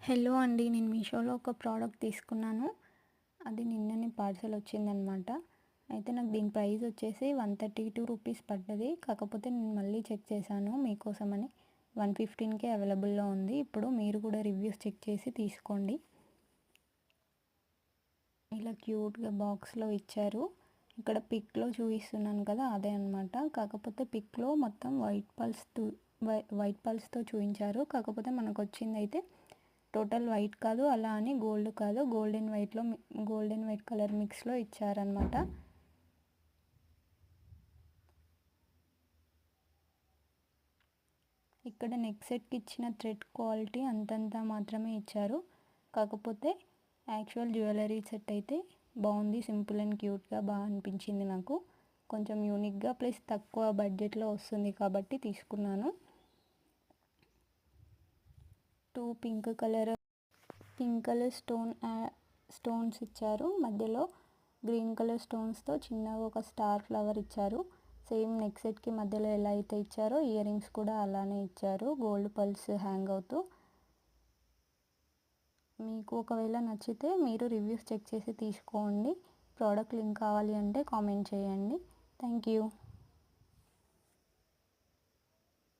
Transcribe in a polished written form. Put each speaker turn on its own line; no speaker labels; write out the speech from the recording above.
Hello అండి. నేను మీషోలో ఒక ప్రోడక్ట్ తీసుకున్నాను. అది నిన్ననే పార్సెల్ వచ్చిందనమాట. అయితే నాకు దీని ప్రైస్ వచ్చేసి 132 రూపీస్ పడ్డది. కాకపోతే నేను మళ్ళీ చెక్ చేశాను మీకోసమని. 115కే అవైలబుల్‌లో ఉంది. ఇప్పుడు మీరు కూడా రివ్యూస్ చెక్ చేసి తీసుకోండి. ఇలా క్యూట్‌గా బాక్స్‌లో ఇచ్చారు. ఇక్కడ పిక్‌లో చూపిస్తున్నాను కదా! అదే అనమాట. కాకపోతే పిక్‌లో మొత్తం వైట్ పల్స్‌తో చూయించారు. కాకపోతే మనకొచ్చిందయితే టోటల్ వైట్ కాదు, అలా అని గోల్డ్ కాదు, గోల్డ్ అండ్ వైట్ కలర్ మిక్స్లో ఇచ్చారనమాట. ఇక్కడ నెక్ సెట్కి ఇచ్చిన థ్రెడ్ క్వాలిటీ అంతంత మాత్రమే ఇచ్చారు. కాకపోతే యాక్చువల్ జ్యువెలరీ సెట్ అయితే బాగుంది. సింపుల్ అండ్ క్యూట్గా బాగా అనిపించింది నాకు. కొంచెం యూనిక్గా ప్లస్ తక్కువ బడ్జెట్లో వస్తుంది కాబట్టి తీసుకున్నాను. 2 పింక్ కలర్ స్టోన్స్ ఇచ్చారు. మధ్యలో గ్రీన్ కలర్ స్టోన్స్తో చిన్నగా ఒక స్టార్ ఫ్లవర్ ఇచ్చారు. సేమ్ నెక్ సెట్కి మధ్యలో ఎలా అయితే ఇచ్చారో ఇయర్ రింగ్స్ కూడా అలానే ఇచ్చారు, గోల్డ్ పల్స్ హ్యాంగ్ అవుతూ. మీకు ఒకవేళ నచ్చితే మీరు రివ్యూస్ చెక్ చేసి తీసుకోండి. ప్రోడక్ట్ లింక్ కావాలి అంటే కామెంట్ చేయండి. Thank you.